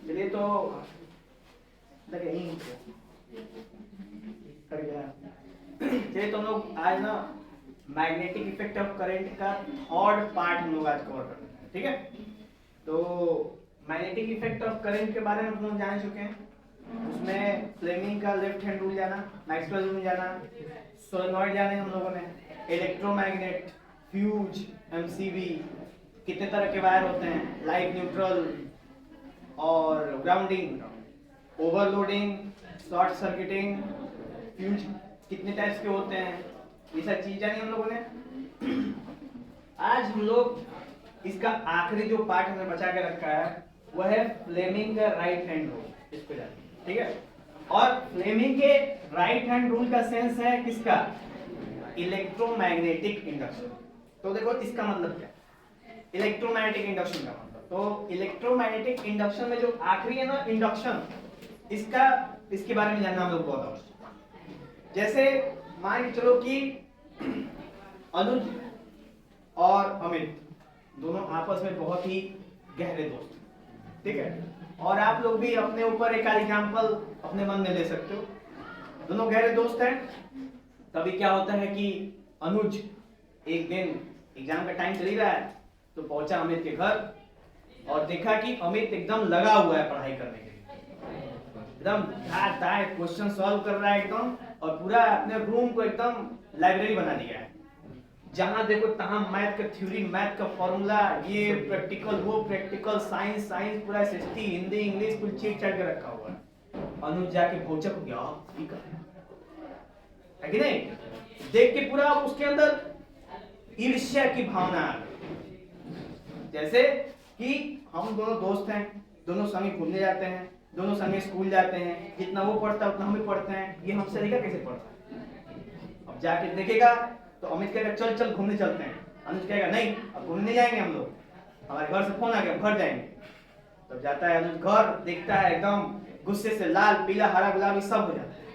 चलिए तो चलिए तो हम लोग आज ना मैग्नेटिक इफेक्ट ऑफ करंट का थर्ड पार्ट हम लोग आज कवर करते हैं, ठीक है। तो मैग्नेटिक इफेक्ट ऑफ करंट के बारे में हम लोग जान चुके हैं। उसमें फ्लेमिंग का लेफ्ट हैंड रूल जाना, मैक्सवेल रूल जाना, सोलेनॉइड जाने हम लोगों ने, इलेक्ट्रोमैग्नेट, फ्यूज, एमसीबी, कितने तरह के वायर होते हैं, लाइट, न्यूट्रल और grounding, overloading, short circuiting, fuse कितने टाइप्स के होते हैं, ये सब चीज जानी हम लोगों ने। आज हम लोग इसका आखिरी जो पार्ट हमने बचा के रखा है वह है फ्लेमिंग का राइट हैंड रूल, इसको जानिए, ठीक है। और फ्लेमिंग के राइट हैंड रूल का सेंस है किसका? Electromagnetic induction. तो देखो इसका मतलब क्या है इलेक्ट्रोमैग्नेटिक इंडक्शन का मतलब। तो इलेक्ट्रोमैग्नेटिक इंडक्शन में जो आखिरी है ना इंडक्शन, इसके बारे में जानना हम लोग बहुत आवश्यक है। जैसे मान के चलो कि अनुज और अमित दोनों आपस में बहुत ही गहरे दोस्त हैं, ठीक है। और आप लोग भी अपने ऊपर एक एग्जांपल अपने मन में ले सकते हो। दोनों गहरे दोस्त हैं। तभी क्या होता है कि अनुज एक दिन एग्जाम का टाइम चल ही रहा है तो पहुंचा अमित के घर और देखा कि अमित एकदम लगा हुआ है पढ़ाई करने के लिए, एकदम धार क्वेश्चन सॉल्व कर रहा है एकदम, और पूरा अपने रूम को एकदम लाइब्रेरी बना दिया है। जहां देखो तहां मैथ का थ्योरी, मैथ का फॉर्मूला, ये प्रैक्टिकल, वो प्रैक्टिकल, साइंस पूरा एसएसटी, हिंदी, इंग्लिश कुल चीट चाट के रखा हुआ है। अनुज जाके भौचक हो गया, ठीक है कि नहीं? देख के पूरा उसके अंदर ईर्ष्या की भावना आ गई। जैसे कि हम दोनों दोस्त हैं, दोनों संगे घूमने जाते हैं, दोनों संगे स्कूल जाते हैं, जितना वो पढ़ता है उतना हम भी पढ़ते हैं, ये हमसे अधिक कैसे पढ़ता है? अब जाके देखेगा तो अमित कहेगा चल चल घूमने चलते हैं, अनुज कहेगा नहीं अब घूमने नहीं जाएंगे हम लोग, हमारे घर से फोन आ गया घर जाएंगे। तब जाता है अनुज घर, देखता है एकदम गुस्से से लाल पीला हरा गुलाबी सब हो जाता है,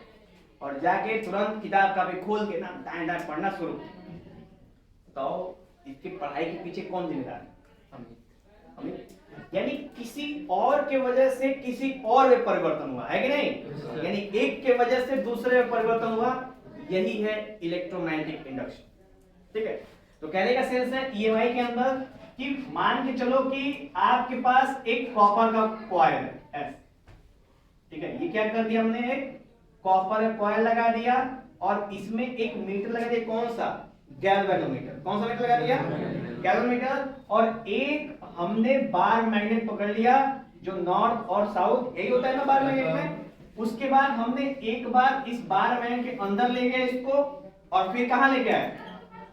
और जाके तुरंत किताब का भी खोल के ना दाएं दाएं पढ़ना शुरू। तो इसकी पढ़ाई के पीछे कौन जिम्मेदार है? अमित। यानी किसी और के वजह से किसी और में परिवर्तन हुआ है कि नहीं? यानी एक के वजह से दूसरे में परिवर्तन हुआ, यही है इलेक्ट्रोमैग्नेटिक इंडक्शन, ठीक है। तो कहने का सेंस है ईएमआई के अंदर कि मान के चलो कि आपके पास एक कॉपर का कॉइल है, ठीक है। ये क्या कर दिया हमने, एक कॉपर का कॉइल लगा दिया और इसमें एक मीटर लगा दिया, कौन सा? गैल्वेनोमीटर। कौन सा मीटर लगा दिया? गैल्वेनोमीटर। और एक हमने बार मैग्नेट पकड़ लिया जो नॉर्थ और साउथ, यही होता है ना बार मैग्नेट में। उसके बाद हमने एक बार इस बार मैग्नेट के अंदर ले गए इसको, और फिर कहां ले गए?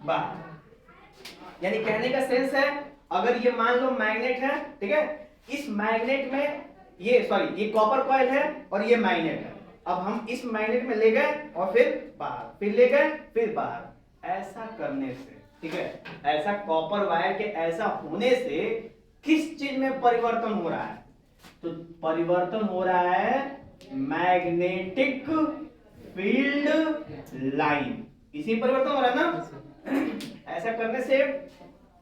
बाहर। यानी कहने का सेंस है अगर ये मान लो मैग्नेट है, ठीक है, इस मैग्नेट में ये कॉपर कॉइल है और ये मैग्नेट है। अब हम इस मैग्नेट में ले गए और फिर बाहर, फिर ले गए फिर बाहर। ऐसा करने से, ठीक है, ऐसा कॉपर वायर के ऐसा होने से किस चीज में परिवर्तन हो रहा है? तो परिवर्तन हो रहा है मैग्नेटिक फील्ड लाइन, इसी परिवर्तन हो रहा है ना। ऐसा करने से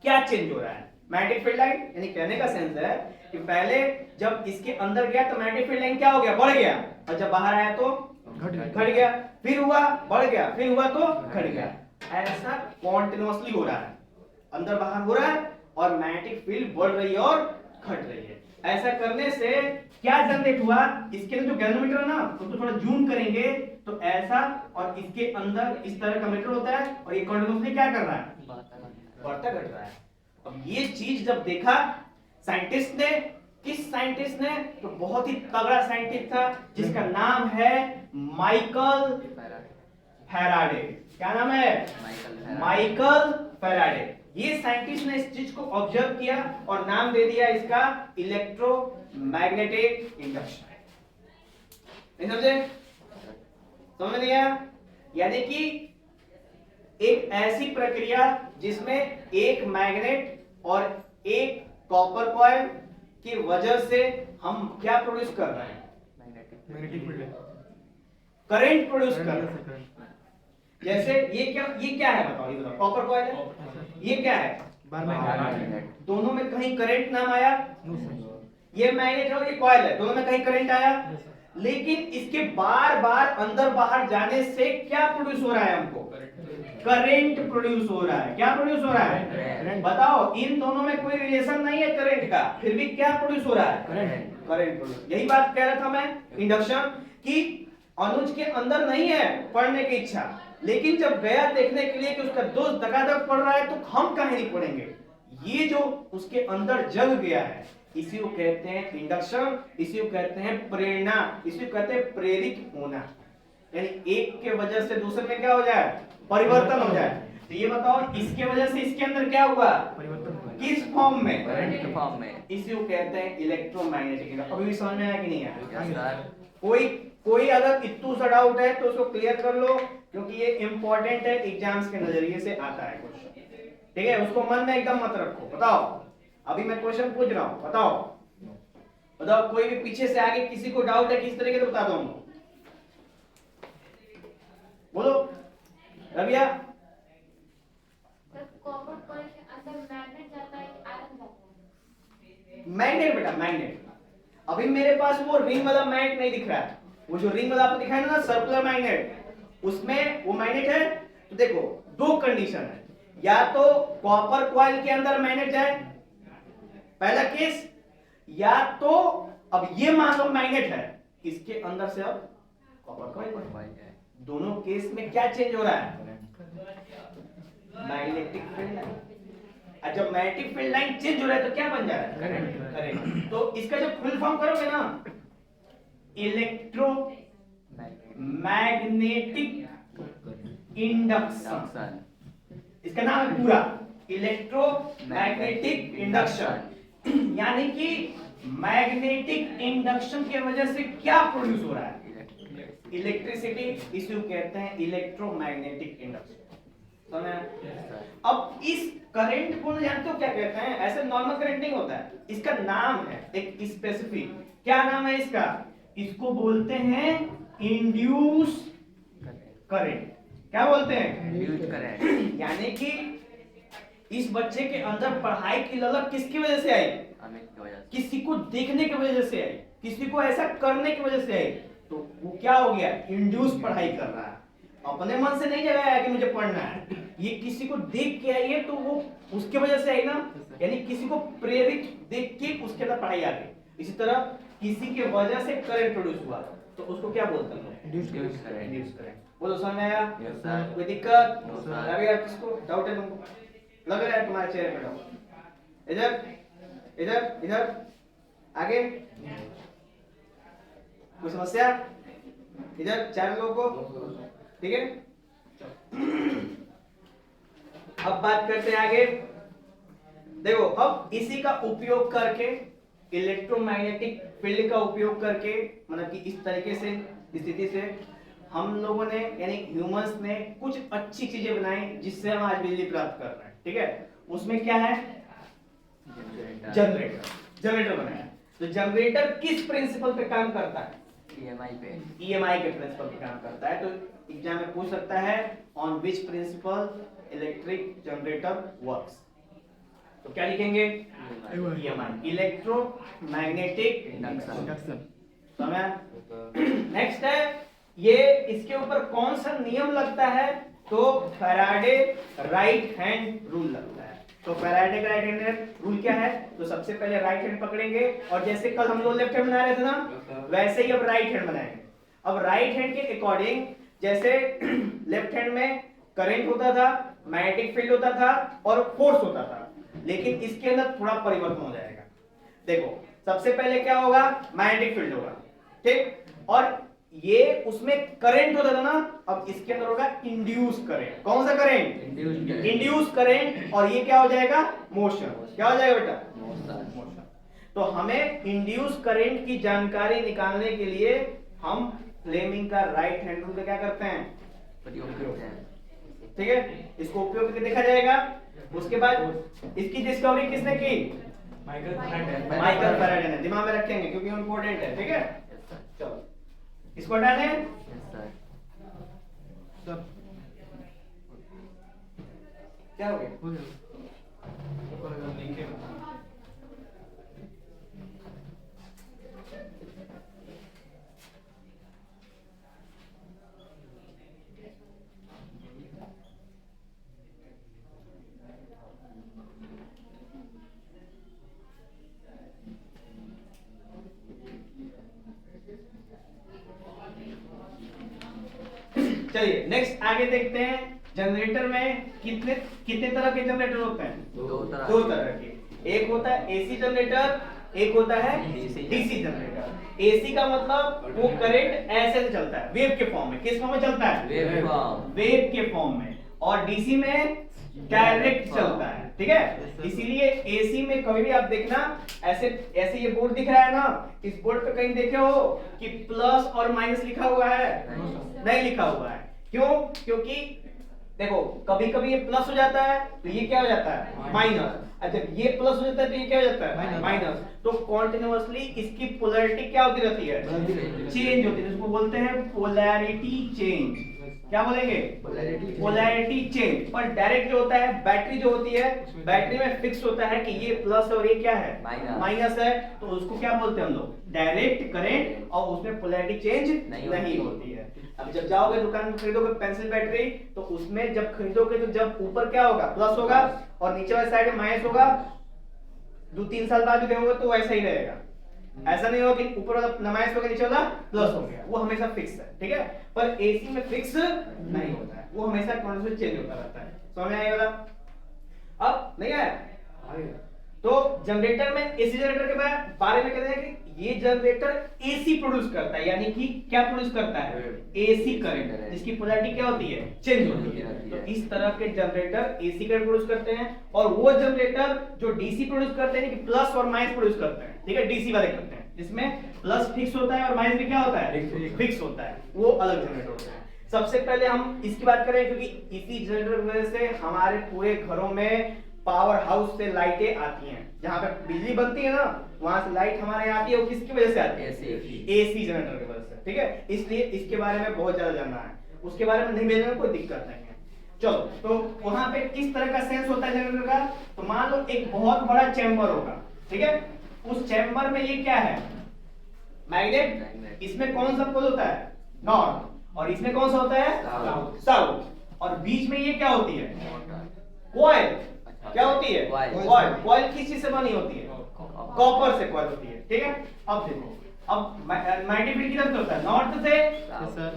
क्या चेंज हो रहा है? Magnetic field line. यानी कहने का सेंस है कि पहले जब इसके अंदर गया तो मैग्नेटिक फील्ड लाइन क्या हो गया? बढ़ गया, और जब बाहर आया तो घट गया, फिर हुआ बढ़ गया, फिर हुआ तो घट गया। ऐसा कॉन्टिन्यूअसली हो रहा है, अंदर बाहर हो रहा है और मैग्नेटिक फील्ड बढ़ रही है और घट रही है। ऐसा करने से क्या जनरेट हुआ? इसके लिए जो गैल्वेनोमीटर है ना, उसको थोड़ा जूम करेंगे तो ऐसा, और इसके अंदर इस तरह का मीटर होता है और ये कॉन्टिन्यूअसली क्या कर रहा है? बढ़ता घट रहा है। अब ये चीज जब देखा साइंटिस्ट ने, किस साइंटिस्ट ने? तो बहुत ही तगड़ा साइंटिस्ट था जिसका नाम है माइकल फैराडे। क्या नाम है? Michael Faraday. ये साइंटिस्ट ने इस चीज को ऑब्जर्व किया और नाम दे दिया इसका इलेक्ट्रोमैग्नेटिक इंडक्शन। नहीं समझे? समझ लिया? यानी कि एक ऐसी प्रक्रिया जिसमें एक मैग्नेट और एक कॉपर कॉइल की वजह से हम क्या प्रोड्यूस कर रहे हैं? मैग्नेटिक फील्ड, करंट प्रोड्यूस कर रहे हैं। जैसे ये क्या है बताओ, ये बताओ, कॉपर कॉइल है, ये क्या है? मैग्नेट। दोनों में कहीं करंट नाम आया? ये मैग्नेट है और ये कॉइल है, दोनों में कहीं करंट आया, लेकिन इसके बार बार अंदर बाहर जाने से क्या प्रोड्यूस हो रहा है हमको? करंट प्रोड्यूस हो रहा है। क्या प्रोड्यूस हो रहा है? बताओ, इन दोनों में कोई रिलेशन नहीं है करंट का, फिर भी क्या प्रोड्यूस हो रहा है? Current produce. यही बात कह रहा था मैं इंडक्शन की, अनुज के अंदर नहीं है पढ़ने की इच्छा, लेकिन जब गया देखने के लिए कि उसका दोस्त धकाधक पढ़ रहा है, तो हम काहे नहीं पढ़ेंगे? ये जो उसके अंदर जग गया है, इसी को कहते हैं इंडक्शन, इसी को कहते हैं प्रेरणा, इसी को कहते हैं प्रेरित होना। यानी एक के वजह से दूसरे में क्या हो जाए? परिवर्तन हो जाए। तो ये बताओ, इसके वजह से इसके अंदर क्या हुआ? परिवर्तन। किस फॉर्म में? करंट के फॉर्म में। इसी को कहते हैं इलेक्ट्रोमैग्नेटिक। अभी भी समझ में आया कि नहीं आया? कोई अगर इतू सा डाउट है तो उसको क्लियर कर लो, क्योंकि ये इंपॉर्टेंट है, एग्जाम्स के नजरिए से आता है क्वेश्चन। ठीक है, उसको मन में एकदम मत रखो। बताओ, अभी मैं क्वेश्चन पूछ रहा हूं, बताओ कोई भी पीछे से आगे किसी को डाउट है किस तरीके से बता दो, बोलो रबिया। मैग्नेट बेटा, मैग्नेट। अभी मेरे पास वो रिंग वाला मैग्नेट नहीं दिख रहा है, वो जो रिंग वाला आपको दिखाया ना सर्कुलर मैग्नेट, उसमें वो मैग्नेट है। तो देखो, दो कंडीशन है, या तो कॉपर कॉइल के अंदर मैग्नेट जाए, पहला केस, या तो अब ये मान लो मैग्नेट है, इसके अंदर से अब कॉपर कॉइल है। दोनों केस में क्या चेंज हो रहा है? Magnetic field line. जब मैग्नेटिक फील्ड लाइन चेंज हो रहा है तो क्या बन जा रहा है? करंट। तो इसका जब फुल फॉर्म करोगे ना, इलेक्ट्रो मैग्नेटिक इंडक्शन, इसका नाम है पूरा इलेक्ट्रोमैग्नेटिक इंडक्शन। यानी कि मैग्नेटिक इंडक्शन की वजह से क्या प्रोड्यूस हो रहा है? इलेक्ट्रिसिटी। इसी को कहते हैं इलेक्ट्रोमैग्नेटिक इंडक्शन। अब इस करंट को जानते हो क्या कहते हैं? ऐसे नॉर्मल करंट नहीं होता है, इसका नाम है एक स्पेसिफिक। क्या नाम है इसका? इसको बोलते हैं इंड्यूस करंट। क्या बोलते हैं? Induce current. यानी कि इस बच्चे के अंदर पढ़ाई की ललक किसकी वजह से आई? किसी को देखने की वजह से आई, किसी को ऐसा करने की वजह से आई, तो वो क्या हो गया? इंड्यूस पढ़ाई कर रहा है, अपने मन से नहीं जगाया कि मुझे पढ़ना है, ये किसी को देख के आई है, तो वो उसके वजह से आई ना। यानी किसी को प्रेरित देख के उसके अंदर पढ़ाई आ गई। इसी तरह किसी के वजह से करंट प्रोड्यूस हुआ, तो उसको क्या बोलते हैं? Induce current. बोलो, समझ में आया? कोई दिक्कत? अभी आप किसको डाउट है? तुमको लग रहा है तुम्हारे चेहरे पे डाउट? इधर इधर इधर आगे कोई समस्या? इधर चार लोगों को, ठीक है। अब बात करते हैं आगे। देखो, अब इसी का उपयोग करके, इलेक्ट्रोमैग्नेटिक फील्ड का उपयोग करके, मतलब कि इस तरीके से स्थिति से हम लोगों ने, यानी ह्यूमंस ने कुछ अच्छी चीजें बनाई जिससे हम आज बिजली प्राप्त कर रहे हैं। ठीक है, उसमें क्या है? जनरेटर बनाया। तो जनरेटर किस प्रिंसिपल पे काम करता है? ईएमआई के प्रिंसिपल पे काम करता है। तो एग्जाम में पूछ सकता है, on which principle electric generator works. तो क्या लिखेंगे? EMI, electromagnetic induction. समझ? नेक्स्ट है, ये इसके ऊपर कौन सा नियम लगता है? तो फैराडे राइट हैंड रूल लगता है। तो फैराडे का राइट हैंड रूल क्या है? तो सबसे पहले राइट हैंड पकड़ेंगे, और जैसे कल हम लोग लेफ्ट हैंड बना रहे थे ना, वैसे ही अब राइट हैंड बनाएंगे। अब राइट हैंड के अकॉर्डिंग, जैसे लेफ्ट हैंड में करंट होता था, मैग्नेटिक फील्ड होता था और फोर्स होता था, लेकिन इसके अंदर थोड़ा परिवर्तन हो जाएगा। देखो, सबसे पहले क्या होगा? मैग्नेटिक फील्ड होगा, ठीक, और ये उसमें करंट होता था ना, अब इसके अंदर होगा इंड्यूस करंट। कौन सा करंट? Induce current. और ये क्या हो जाएगा? मोशन। क्या हो जाएगा बेटा? मोशन। तो हमें इंड्यूस करंट की जानकारी निकालने के लिए हम फ्लेमिंग का राइट हैंड रूल का क्या करते हैं? प्रयोग करते हैं। ठीक है, इसको उपयोग करके देखा जाएगा। उसके बाद इसकी डिस्कवरी किसने की? माइकल फैराडे ने। दिमाग में रखेंगे क्योंकि इंपॉर्टेंट है। ठीक है, चलो इसको हटा दें। क्या हो गया? चलिए नेक्स्ट आगे देखते हैं जनरेटर में कितने कितने तरह के जनरेटर होते हैं? दो तरह के। एक होता है एसी जनरेटर, एक होता है डीसी जनरेटर। एसी का मतलब वो करंट ऐसे से चलता है वेव के फॉर्म में। किस फॉर्म में चलता है? वेव के फॉर्म में। और डीसी में डायरेक्ट चलता है, ठीक है। इसीलिए एसी में कभी भी आप देखना ऐसे ऐसे ये बोर्ड दिख रहा है ना, इस बोर्ड पे कहीं देखे हो कि प्लस और माइनस लिखा हुआ है? नहीं लिखा हुआ है। क्यों? क्योंकि देखो कभी कभी ये प्लस हो जाता है तो ये क्या हो जाता है? माइनस। अच्छा ये प्लस हो जाता है तो ये क्या हो जाता है? माइनस। तो कॉन्टिन्यूअसली इसकी पोलैरिटी क्या होती रहती है? चेंज होती है, जिसको बोलते हैं पोलैरिटी चेंज। क्या बोलेंगे? Polarity change. पर डायरेक्ट जो होता है, बैटरी जो होती है, बैटरी में फिक्स होता है कि ये प्लस और ये क्या है? माइनस है। तो उसको क्या बोलते हैं हम लोग? डायरेक्ट करंट, और उसमें पोलैरिटी चेंज नहीं होती है। अब जब जाओगे दुकान में खरीदोगे पेंसिल बैटरी, तो उसमें जब खरीदोगे तो जब ऊपर क्या होगा? प्लस होगा, और नीचे वाली साइड में माइनस होगा। 2-3 साल बाद भी देखोगे तो वैसा ही रहेगा। ऐसा नहीं होगा कि ऊपर वाला माइनस हो गया नीचे वाला प्लस हो गया, वो हमेशा फिक्स है, ठीक है। पर एसी में फिक्स नहीं होता है, वो हमेशा कॉन्स्टेंट चेंज होता रहता है। समझ में आएगा? अब नहीं आया? तो जनरेटर में एसी जनरेटर के बारे में कहते हैं कि ये जनरेटर एसी प्रोड्यूस करता है, यानी कि क्या प्रोड्यूस करता है? एसी करंट, जिसकी पोलैरिटी क्या होती है? चेंज होती है। तो इस तरह के जनरेटर एसी करंट प्रोड्यूस करते हैं। और वो जनरेटर जो डीसी प्रोड्यूस करते हैं कि प्लस और माइनस प्रोड्यूस करते हैं, ठीक है, डीसी वाले करते हैं, जिसमें प्लस फिक्स होता है और माइनस भी क्या होता है? फिक्स होता है। वो अलग जनरेटर होते हैं। सबसे पहले हम इसकी बात करें, क्योंकि इसी जनरेटर की वजह से हमारे पूरे घरों में पावर हाउस से लाइटें आती हैं। जहां पे बिजली बनती है ना, वहां से लाइट हमारे यहाँ आती है। वो किसकी वजह से आती है? एसी जनरेटर की वजह से, ठीक है। इसलिए इसके बारे में बहुत ज्यादा जानना है, उसके बारे में नहीं जानने में कोई दिक्कत नहीं है। चलो, तो वहां पे किस तरह का सेंस होता है जनरेटर का? तो मान लो एक बहुत बड़ा चैम्बर होगा, ठीक है। उस चैम्बर में ये क्या है? मैग्नेट। इसमें कौन सा पोल होता है? नॉर्थ। और इसमें कौन सा होता है? साउथ। और बीच में ये क्या होती है? कॉइल। क्या होती है? कॉइल। कॉइल किस चीज से बनी होती है? कॉपर से कॉइल होती है, ठीक है। अब देखो, अब मैग्नेटिक किधर से होता है? नॉर्थ से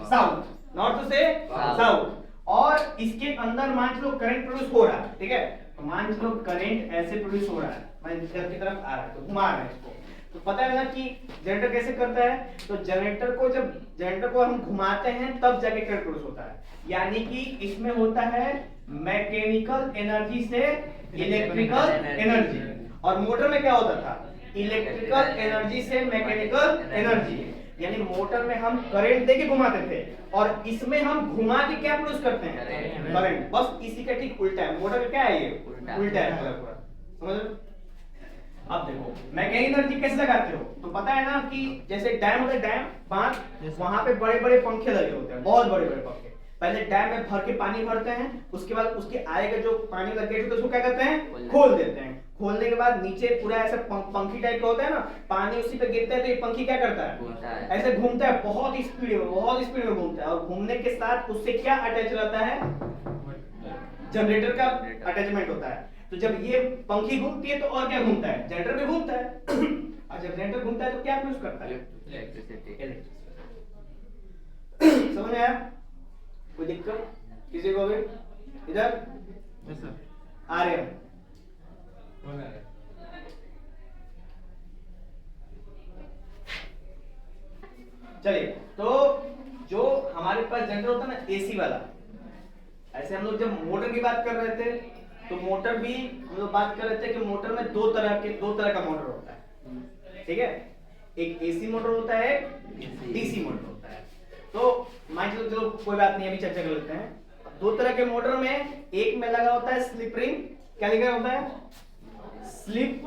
साउथ, नॉर्थ से साउथ। और इसके अंदर मान लो करंट प्रोड्यूस हो रहा है, ठीक है। तो मान लो करंट ऐसे प्रोड्यूस हो रहा है, मैं इधर की तरफ आ रहा है, तो घुमा रहे हैं इसको। तो पता है ना कि जनरेटर कैसे करता है? तो जनरेटर को हम घुमाते हैं तब जाके करंट प्रोड्यूस होता है। यानी कि इसमें होता है मैकेनिकल एनर्जी से इलेक्ट्रिकल एनर्जी। और मोटर में क्या होता था? इलेक्ट्रिकल एनर्जी से मैकेनिकल एनर्जी। यानी मोटर में हम करंट देके घुमाते थे, और इसमें हम घुमा के क्या प्रोड्यूस करते हैं? करंट। बस इसी का ठीक उल्टा है। मोटर का क्या है? ये उल्टा है पूरा। समझ लो? अब देखो मैकेनिकल एनर्जी कैसे लगाते हो? तो पता है ना कि जैसे डैम होता है, डैम बांध, वहां पे बड़े बड़े पंखे लगे होते हैं, बहुत बड़े बड़े पंखे। पहले डैम में भर के पानी भरते हैं, उसके बाद उसके आगे का जो पानी का गेट होता है उसको क्या करते हैं? खोल देते हैं। खोलने के बाद नीचे पूरा ऐसा पंखी टाइप का होता है ना, पानी उसी पे गिरता है, तो ये पंखी क्या करता है? ऐसे घूमता है, बहुत स्पीड में घूमता है। और घूमने के साथ उससे क्या अटैच रहता है? जनरेटर का अटैचमेंट होता है। तो जब ये पंखी घूमती है तो और क्या घूमता है? जनरेटर भी घूमता है। और जब जनरेटर घूमता है तो क्या प्रोड्यूस करता है? इलेक्ट्रिसिटी। समझ में आया? कोई दिक्कत किसी को भी? इधर आ रहे हैं। चलिए, तो जो हमारे पास जनरेटर होता है ना एसी वाला, ऐसे हम लोग जब मोटर की बात कर रहे थे, तो मोटर भी हम लोग बात कर रहे थे कि मोटर में दो तरह का मोटर होता है, ठीक है। एक एसी मोटर होता है, एक डीसी मोटर होता है। तो मान लो चलो कोई बात नहीं, अभी चर्चा कर लेते हैं। दो तरह के मोटर में, एक में लगा होता है स्लिप रिंग। क्या लिखा होता है? Slip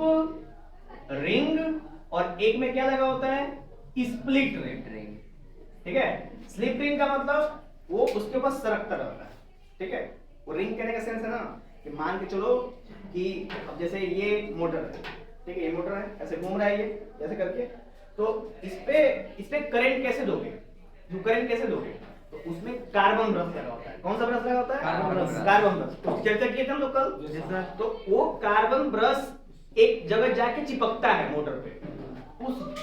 ring. और एक में क्या लगा होता है? स्प्लिट रिंग, ठीक है। स्लिप रिंग का मतलब वो उसके ऊपर सरकता रहता है, ठीक है। वो रिंग कहने का सेंस है ना कि मान के चलो कि अब जैसे ये मोटर है, ठीक है, ये मोटर है, ऐसे घूम रहा है ये ऐसे करके। तो इस पे करंट कैसे दोगे? जो करंट कैसे दोगे? तो उसमें कार्बन ब्रश लगा होता है। कौन सा ब्रश लगा होता है? Carbon brush. तो चर्चा किए थे हम लोग कल। तो वो कार्बन ब्रश एक जगह जाके चिपकता है मोटर पे।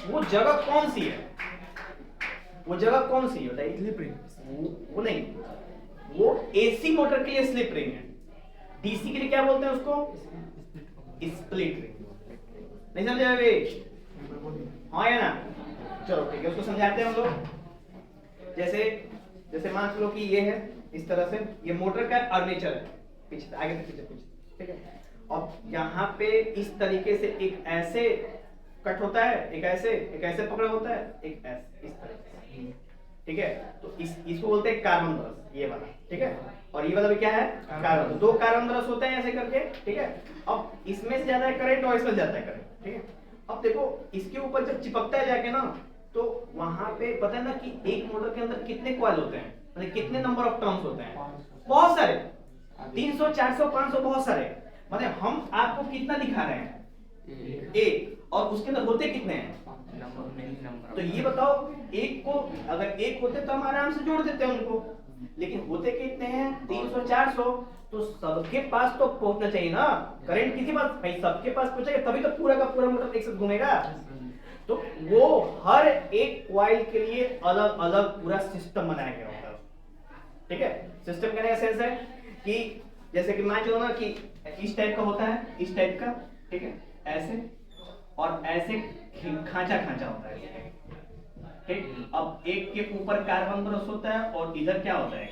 वो जगह कौन सी है? वो जगह कौन सी बताइए? Slip ring. वो नहीं, वो एसी मोटर के लिए स्लिप रिंग है, डीसी के लिए क्या बोलते हैं उसको? Split ring. नहीं समझे अभी? हाँ या ना? चलो ठीक है, उसको समझाते हैं हम लोग। जैसे जैसे मान लो कि ये है इस तरह से, ये मोटर का आर्मेचर है, पीछे आगे से पीछे, ठीक है। और यहाँ पे इस तरीके से एक ऐसे कट होता है, एक ऐसे पकड़ा होता है, एक ऐसे इस तरह से, ठीक है। तो इसको बोलते हैं कार्बन ब्रश, ये वाला, ठीक है। और ये वाला भी क्या है? कार्बन। दो कार्बन ब्रश होते हैं ऐसे करके, ठीक है। अब इसमें से ज्यादा है करंट और इसमें ज्यादा है करंट, ठीक है। अब देखो इसके ऊपर जब चिपकता है जाके ना, तो वहां पे पता है ना कि एक मोटर के अंदर कितने कॉइल होते हैं, मतलब कितने नंबर ऑफ टर्न्स होते हैं? बहुत सारे, 300 400 500, बहुत सारे। मतलब हम आपको कितना दिखा रहे हैं? एक। और उसके अंदर होते कितने हैं? तो ये बताओ, एक को अगर एक होते तो हम आराम से जोड़ देते हैं उनको, लेकिन होते कितने हैं? 300 400। तो सबके पास तो पहुंचना चाहिए ना करंट, किसी पास भाई सबके पास पहुंचेगा तभी तो पूरा का पूरा मोटर एक साथ घूमेगा। तो वो हर एक कॉइल के लिए अलग अलग पूरा सिस्टम बनाया गया होता है, ठीक है। सिस्टम कहने का सेंस है कि जैसे कि मान लो ना कि इस टाइप का होता है, इस टाइप का, ठीक है, ऐसे और ऐसे खांचा खांचा होता है, ठीक। अब एक के ऊपर कार्बन ब्रश होता है और इधर क्या होता है?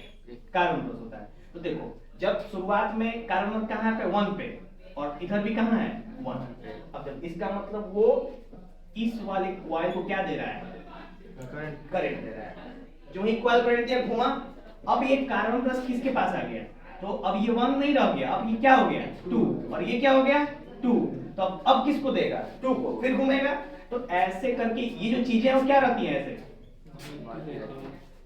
कार्बन ब्रश होता है। तो देखो जब शुरुआत में कार्बन कहाँ पे? 1 पे, और इधर भी कहाँ है? 1। अब जब इसका मतलब वो इस वाले कॉइल को क्या दे रहा है? करंट दे रहा है। जो ही कॉइल करंट दिया, घुमा, अब ये कार्बन ब्रश किसके पास आ गया? तो अब ये 1 नहीं रह गया, अब ये क्या हो गया? 2। और ये क्या हो गया? 2। तो अब किसको देगा? 2 को, फिर घूमेगा। तो ऐसे करके ये जो चीजें हैं वो क्या रहती हैं? ऐसे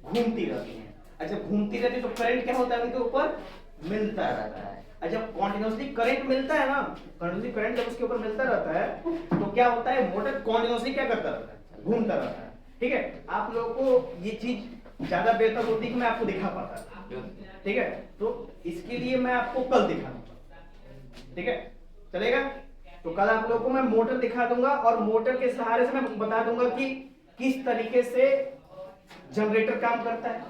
घूमती रहती हैं। अच्छा, घूमती रहती तो करंट क्या होता है? उनके ऊपर मिलता रहता है। अच्छा, कॉन्टिन्यूसली करंट मिलता है ना, कॉन्टिन्यूसली करंट जब उसके ऊपर मिलता रहता है तो क्या होता है? मोटर कॉन्टिन्यूसली क्या करता रहता है? घूमता रहता है, ठीक है। आप लोगों को ये चीज ज्यादा बेहतर होती कि मैं आपको दिखा पाता, ठीक है। तो इसके लिए मैं आपको कल दिखाऊंगा, ठीक है, चलेगा? तो कल आप लोगों को मैं मोटर दिखा दूंगा और मोटर के सहारे से मैं बता दूंगा कि किस तरीके से जनरेटर काम करता है,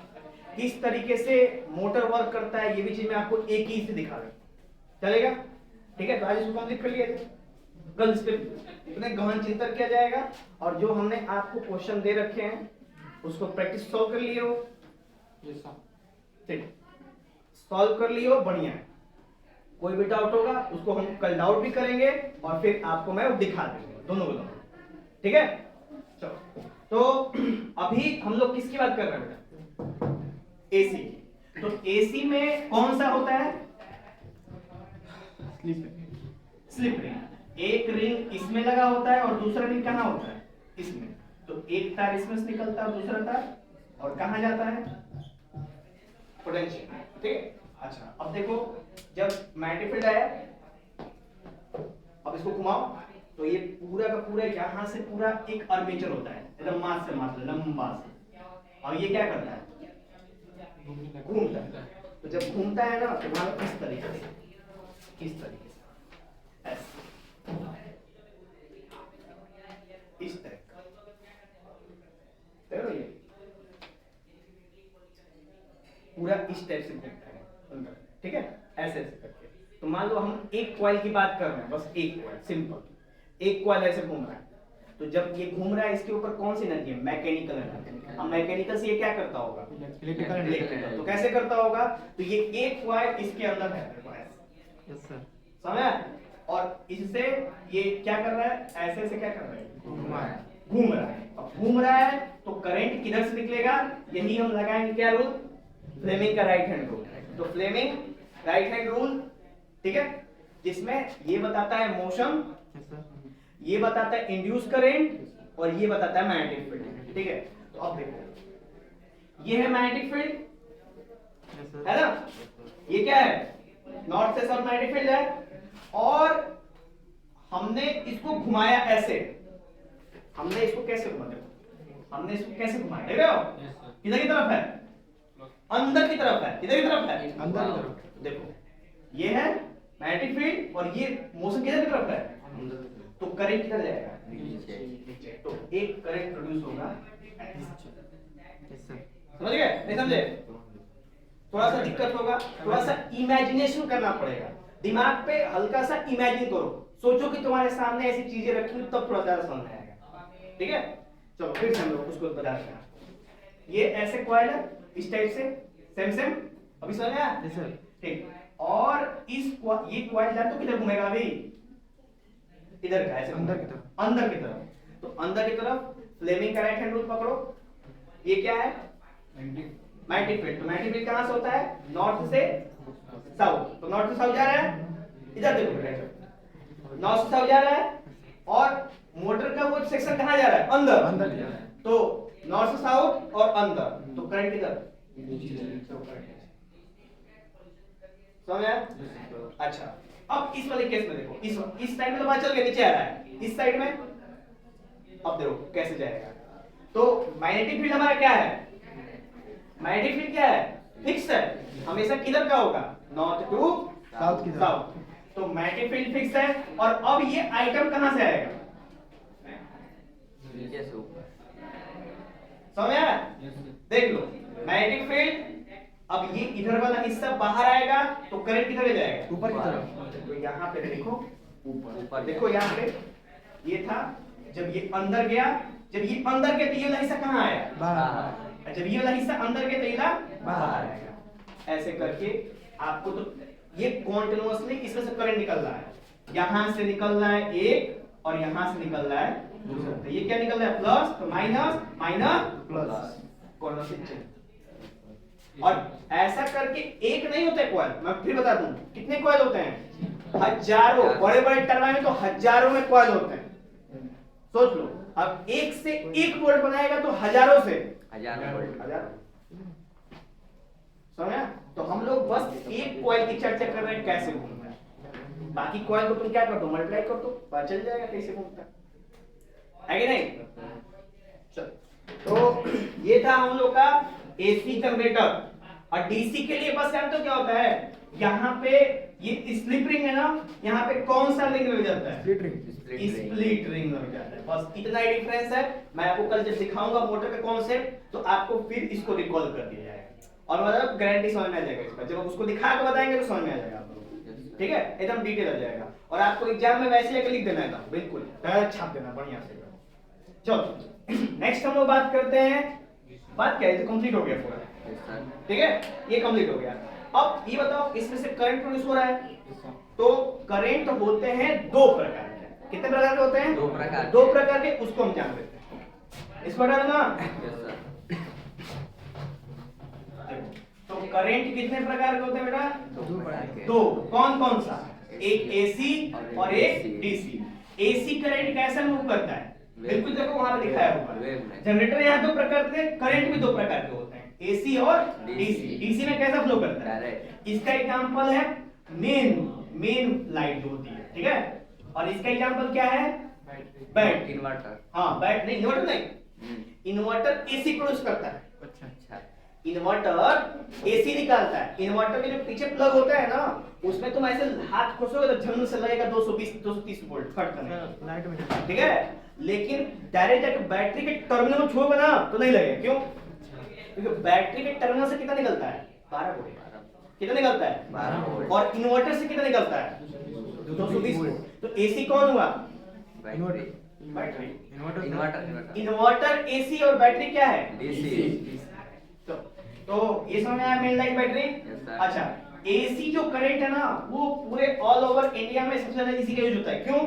किस तरीके से मोटर वर्क करता है। ये भी चीज मैं आपको एक ही से दिखा दूंगा, चलेगा? ठीक है, तो आज इसको कंप्लीट कर लिया, कल इस पे इतने गहन चिंतन किया जाएगा। और जो हमने आपको क्वेश्चन दे रखे हैं उसको प्रैक्टिस सॉल्व कर लिए हो, ठीक, सॉल्व कर लिए हो, बढ़िया है। कोई भी डाउट होगा उसको हम कल डाउट भी करेंगे और फिर आपको मैं दिखा दूंगा दोनों को, ठीक है। चलो, तो अभी हम लोग किसकी बात कर रहे हैं बेटा? एसी की। तो एसी में कौन सा होता है? Slip ring. एक रिंग इसमें लगा होता है और दूसरा रिंग कहाँ होता है? इसमें। तो एक तार इसमें से निकलता है, दूसरा तार और कहाँ जाता है? पोटेंशियल, ठीक है। अच्छा, अब देखो जब मैग्नेटिक फील्ड आया, अब इसको घुमाओ तो ये पूरा का पूरा यहां से पूरा एक आर्मेचर होता है, एकदम मास से मास लंबा से, और ये क्या करता है? घूमता है। तो जब घूमता है ना तो वहां किस तरीके से, किस तरीके से, ऐसे, इस टाइप का, देखो ये पूरा इस टाइप से घूमता है अंदर, ठीक है, ऐसे ऐसे करके। तो मान लो हम एक कॉइल की बात कर रहे हैं, बस एक कॉइल, सिंपल एक कॉइल ऐसे घूम रहा है। तो जब ये घूम रहा है इसके ऊपर कौन सी एनर्जी है? Mechanical energy. अब मैकेनिकल से ये क्या करता होगा? इलेक्ट्रिकल। तो कैसे करता होगा? तो ये एक कॉइल इसके अंदर है, यस सर, समझा? और इससे ये क्या कर रहा है? ऐसे ऐसे क्या कर रहा है? घूम रहा है। अब घूम रहा है तो करंट किधर से निकलेगा? यही हम लगाएंगे क्या रूल? फ्लेमिंग का राइट हैंड रूल। तो फ्लेमिंग राइट हैंड रूल, ठीक है, जिसमें ये बताता है मोशन, ये बताता है इंड्यूस करंट और ये बताता है मैग्नेटिक फील्ड, ठीक है। तो अब देखो ये है मैग्नेटिक फील्ड, है ना? ये क्या है? नॉर्थ से साउथ मैग्नेटिक फील्ड है। और हमने इसको घुमाया ऐसे, हमने इसको कैसे घुमाया? हमने इसको कैसे घुमाया? देख रहे हो किधर की तरफ है? अंदर की तरफ है। किधर की तरफ है? अंदर की तरफ। देखो ये है मैग्नेटिक फील्ड और ये मोशन किधर की तरफ है? तो करंट किधर जाएगा? नीचे। तो एक करंट प्रोड्यूस होगा समझ गए नहीं समझे? थोड़ा सा दिक्कत होगा, थोड़ा सा इमेजिनेशन करना पड़ेगा, दिमाग पे हल्का सा इमेजिन करो, सोचो कि तुम्हारे सामने ऐसी चीजें रखी हुई, तब थोड़ा ज्यादा समझ में आएगा। ठीक है, चलो फिर से हम लोग उसको बता रहे हैं। ये ऐसे कॉइल है इस टाइप से, सेम सेम, अभी समझ आया? ठीक, और इस ये कॉइल है तो किधर घूमेगा अभी? इधर का, ऐसे अंदर की तरफ, अंदर की तरफ। तो अंदर की तरफ फ्लेमिंग का राइट हैंड रूल पकड़ो, ये क्या है? Magnetic field. तो मैग्नेटिक फील्ड कहां से होता है? नॉर्थ से साउथ। तो नॉर्थ से साउथ जा रहा है, इधर देखो बेटा, नॉर्थ से साउथ जा रहा है, और मोटर का वो सेक्शन कहां जा रहा है? अंदर, अंदर जा रहा है। तो नॉर्थ से साउथ और अंदर, तो करंट किधर? समझ आया? अच्छा, अब इस वाले केस में देखो, इस साइड में तो बात चल गई, नीचे आ रहा है, इस साइड में अब देखो कैसे जाएगा। तो मैग्नेटिक फील्ड हमारा क्या है? मैग्नेटिक फील्ड क्या है? फिक्स है, हमेशा किधर का होगा? नॉर्थ टू साउथ की तरफ। तो मैग्नेटिक फील्ड फिक्स है, और अब ये आइटम कहां से आएगा? नीचे से ऊपर। समझ आया? देख लो, मैग्नेटिक फील्ड, अब ये इधर वाला हिस्सा बाहर आएगा तो करंट किधर जाएगा? ऊपर की तरफ। तो यहाँ पे देखो, ऊपर देखो, यहाँ पे ये था, जब ये अंदर गया, जब ये अंदर गया तो ये वाला हिस्सा कहाँ आया? बाहर। जब ये वाला हिस्सा अंदर गया तो ये बाहर आएगा। ऐसे करके आपको, तो ये कॉन्टिन्यूअसली इसमें से करंट निकल रहा है, यहाँ से निकल रहा है एक, और यहाँ से निकल रहा है दूसरा। तो ये क्या निकल रहा है? प्लस, तो माइनस, माइनस प्लस, कॉन्टिन्यूअस। और ऐसा करके एक नहीं होता है कॉइल, मैं फिर बता दूं कितने कॉइल होते हैं? हजारों, बड़े बड़े टरबाइन में तो हजारों में कॉइल होते हैं। सोच लो, अब एक से एक वोल्ट बनाएगा तो हजारों से हजार वोल्ट, समझा? तो हम लोग बस एक कॉइल की चर्चा कर रहे हैं कैसे घूमता है, बाकी कॉइल को तुम क्या कर दो? मल्टीप्लाई कर दो, पता चल जाएगा कैसे घूमता है कि नहीं? चल, तो ये था हम लोग का एसी जनरेटर। और डीसी के लिए बस जानते हो क्या होता है? यहाँ पे ये स्लिप रिंग है ना, यहाँ पे कौन सा रिंग लग जाता है? स्प्लिट रिंग लग जाता है। बस इतना ही डिफरेंस है। मैं आपको कल जब दिखाऊंगा मोटर का कॉन्सेप्ट, तो आपको फिर इसको रिकॉल कर दिया जाएगा, और मतलब गारंटी समझ में आ जाएगा इसका। जब उसको दिखा के बताएंगे तो समझ में आ जाएगा आप लोगों, ठीक है? एकदम डिटेल आ जाएगा। और आपको एग्जाम में वैसे आके लिख देना है, बिल्कुल छाप देना बढ़िया से। चलो नेक्स्ट हम लोग बात करते हैं, बात क्या है? तो कंप्लीट हो गया पूरा, ठीक है, ये कंप्लीट हो गया। अब ये बताओ, इसमें से करंट प्रोड्यूस हो रहा है, तो करंट होते हैं दो प्रकार के। कितने प्रकार के होते हैं? दो प्रकार के, उसको हम जान लेते हैं। इसको डालना, तो करंट कितने प्रकार के होते हैं बेटा? दो। कौन कौन सा? एक एसी और एक डीसी। एसी करंट कैसे मूव करता है? बिल्कुल देखो वहां पे दिखाया हुआ है। जनरेटर यहाँ दो प्रकार के, करंट भी दो प्रकार के होते हैं, एसी और डीसी। डीसी में कैसा फ्लो करता है? इसका एग्जांपल है मेन लाइट जो होती है, ठीक है? और इसका एग्जांपल क्या है? Battery, inverter. हाँ, बैटरी नहीं, इन्वर्टर नहीं, इन्वर्टर एसी प्रोड्यूस करता है। अच्छा, इन्वर्टर एसी निकालता है। इन्वर्टर के जो पीछे प्लग होता है ना, उसमें तुम ऐसे हाथ खोसोगे तो झंड से लगेगा 220 230 वोल्ट, फट करने लाइट में, ठीक है? लेकिन डायरेक्ट जाके बैटरी के टर्मिनल में छुओगे ना तो नहीं लगेगा। क्यों? क्योंकि बैटरी के टर्मिनल से कितना निकलता है? 12 वोल्ट। कितना निकलता है? 12 वोल्ट। और इन्वर्टर से कितना निकलता है? 220 वोल्ट। तो एसी कौन हुआ? बैटरी। इन्वर्टर एसी और बैटरी क्या है? डीसी। तो ये समझ में आया, मेन लाइट बैटरी। अच्छा, एसी जो करंट है ना, वो पूरे ऑल ओवर इंडिया में सबसे ज्यादा इसी का यूज होता है। क्यों?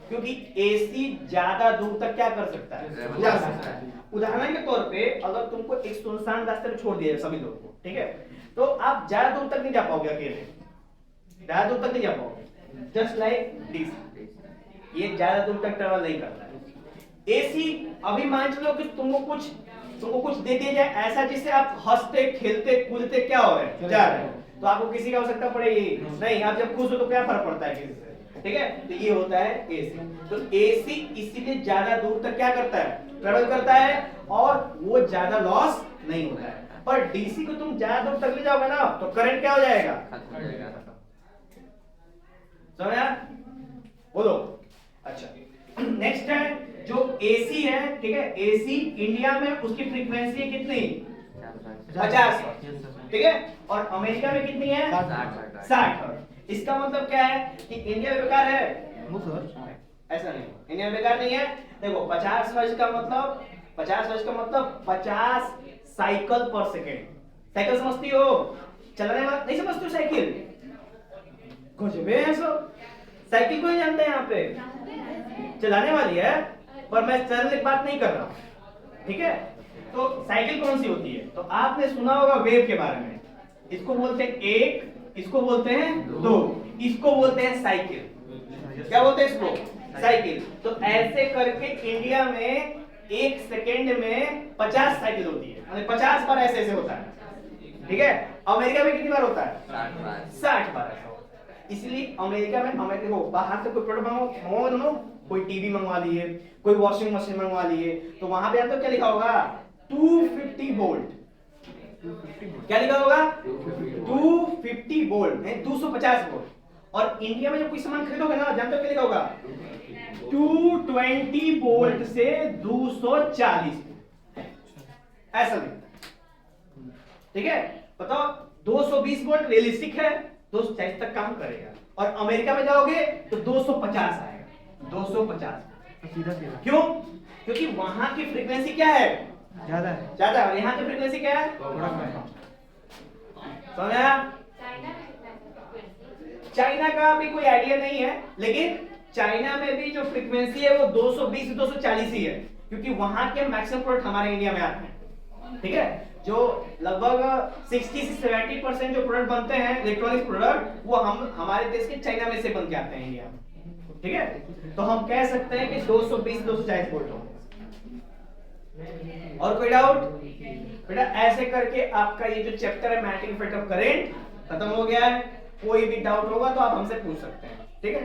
क्योंकि एसी ज्यादा दूर तक क्या कर सकता है? जा सकता है। उदाहरण के तौर पे अगर तुमको एक सुनसान रास्ते पे छोड़ दिया है सभी लोग को, ठीक है, तो आप ज्यादा दूर तक नहीं जा पाओगे अकेले, ज्यादा दूर तक नहीं जा पाओगे। जस्ट लाइक डीसी, ये ज्यादा दूर तक ट्रेवल नहीं करता है। एसी अभी मान चलो कि तुमको कुछ दे दिया जाए ऐसा जिससे आप हंसते खेलते कूदते क्या हो रहे हैं, जा रहे हैं, तो आपको किसी का आवश्यकता पड़ेगी नहीं। आप जब खुश हो तो क्या फर्क पड़ता है किसी से, ठीक है? तो ये होता है एसी। तो एसी इसीलिए ज्यादा दूर तक क्या करता है? ट्रेवल करता है, और वो ज्यादा लॉस नहीं होता है। पर डीसी को तुम ज्यादा दूर तक ले जाओगे ना तो करंट क्या हो जाएगा? खत्म हो जाएगा। समझा? बोलो। अच्छा, नेक्स्ट है जो एसी है, ठीक है? एसी इंडिया में उसकी फ्रीक्वेंसी है कितनी? 50 ठीक है, और अमेरिका में कितनी है 60 हर्ट्ज। इसका मतलब क्या है कि इंडिया में बेकार है, ऐसा नहीं, इंडिया में बेकार नहीं है। देखो 50 हर्ट्ज का मतलब 50 साइकिल पर सेकेंड। साइकिल समझती हो, चलाने वाला नहीं समझती हो साइकिल, कुछ भी ऐसा साइकिल को ही जानते हैं यहाँ पे, चलाने वाली है, पर मैं चलने की बात नहीं कर रहा हूँ, ठीक है। तो साइकिल कौन सी होती है, तो आपने सुना होगा वेव के बारे में, इसको बोलते हैं एक, इसको बोलते हैं दो, इसको बोलते हैं साइकिल। क्या बोलते हैं इसको, साइकिल। तो ऐसे करके इंडिया में एक सेकेंड में 50 साइकिल होती है, मतलब 50 बार ऐसे ऐसे होता है, ठीक है। अमेरिका में कितनी बार होता है 60 बार ऐसा होता है। इसलिए अमेरिका में अमेरिका को बाहर से कोई प्रोडक्ट मंगवाओ, कोई टीवी मंगवा लिए, कोई वॉशिंग मशीन मंगवा लिए, तो वहां पे तो क्या लिखा होगा 250 वोल्ट, क्या लिखा होगा 250 वोल्ट, 250 वोल्ट। और इंडिया में जब कोई सामान खरीदोगे ना, जानते हो क्या लिखा होगा 220 वोल्ट से 240, ऐसा लिखता है, ठीक है। बताओ 220 वोल्ट रियलिस्टिक है, 240 तक काम करेगा, और अमेरिका में जाओगे तो 250 आएगा, 250 सीधा सीधा। क्यों, क्योंकि वहां की फ्रीक्वेंसी क्या है ज्यादा है, ज्यादा, और यहाँ की फ्रीक्वेंसी क्या है थोड़ा कम है। समझा। चाइना का भी कोई आइडिया नहीं है, लेकिन चाइना में भी जो फ्रीक्वेंसी है वो 220 से 240 ही है, क्योंकि वहां के मैक्सिमम प्रोडक्ट हमारे इंडिया में आते हैं, ठीक है। जो लगभग 60 से 70% जो प्रोडक्ट बनते हैं इलेक्ट्रॉनिक्स प्रोडक्ट, वो हमारे देश के चाइना में से बन के आते हैं इंडिया में, ठीक है। तो हम कह सकते हैं कि 220 240 वोल्ट होंगे। और कोई डाउट बेटा, ऐसे करके आपका ये जो चैप्टर है मैग्नेटिक इफेक्ट ऑफ करंट खत्म हो गया है। कोई भी डाउट होगा तो आप हमसे पूछ सकते हैं, ठीक है।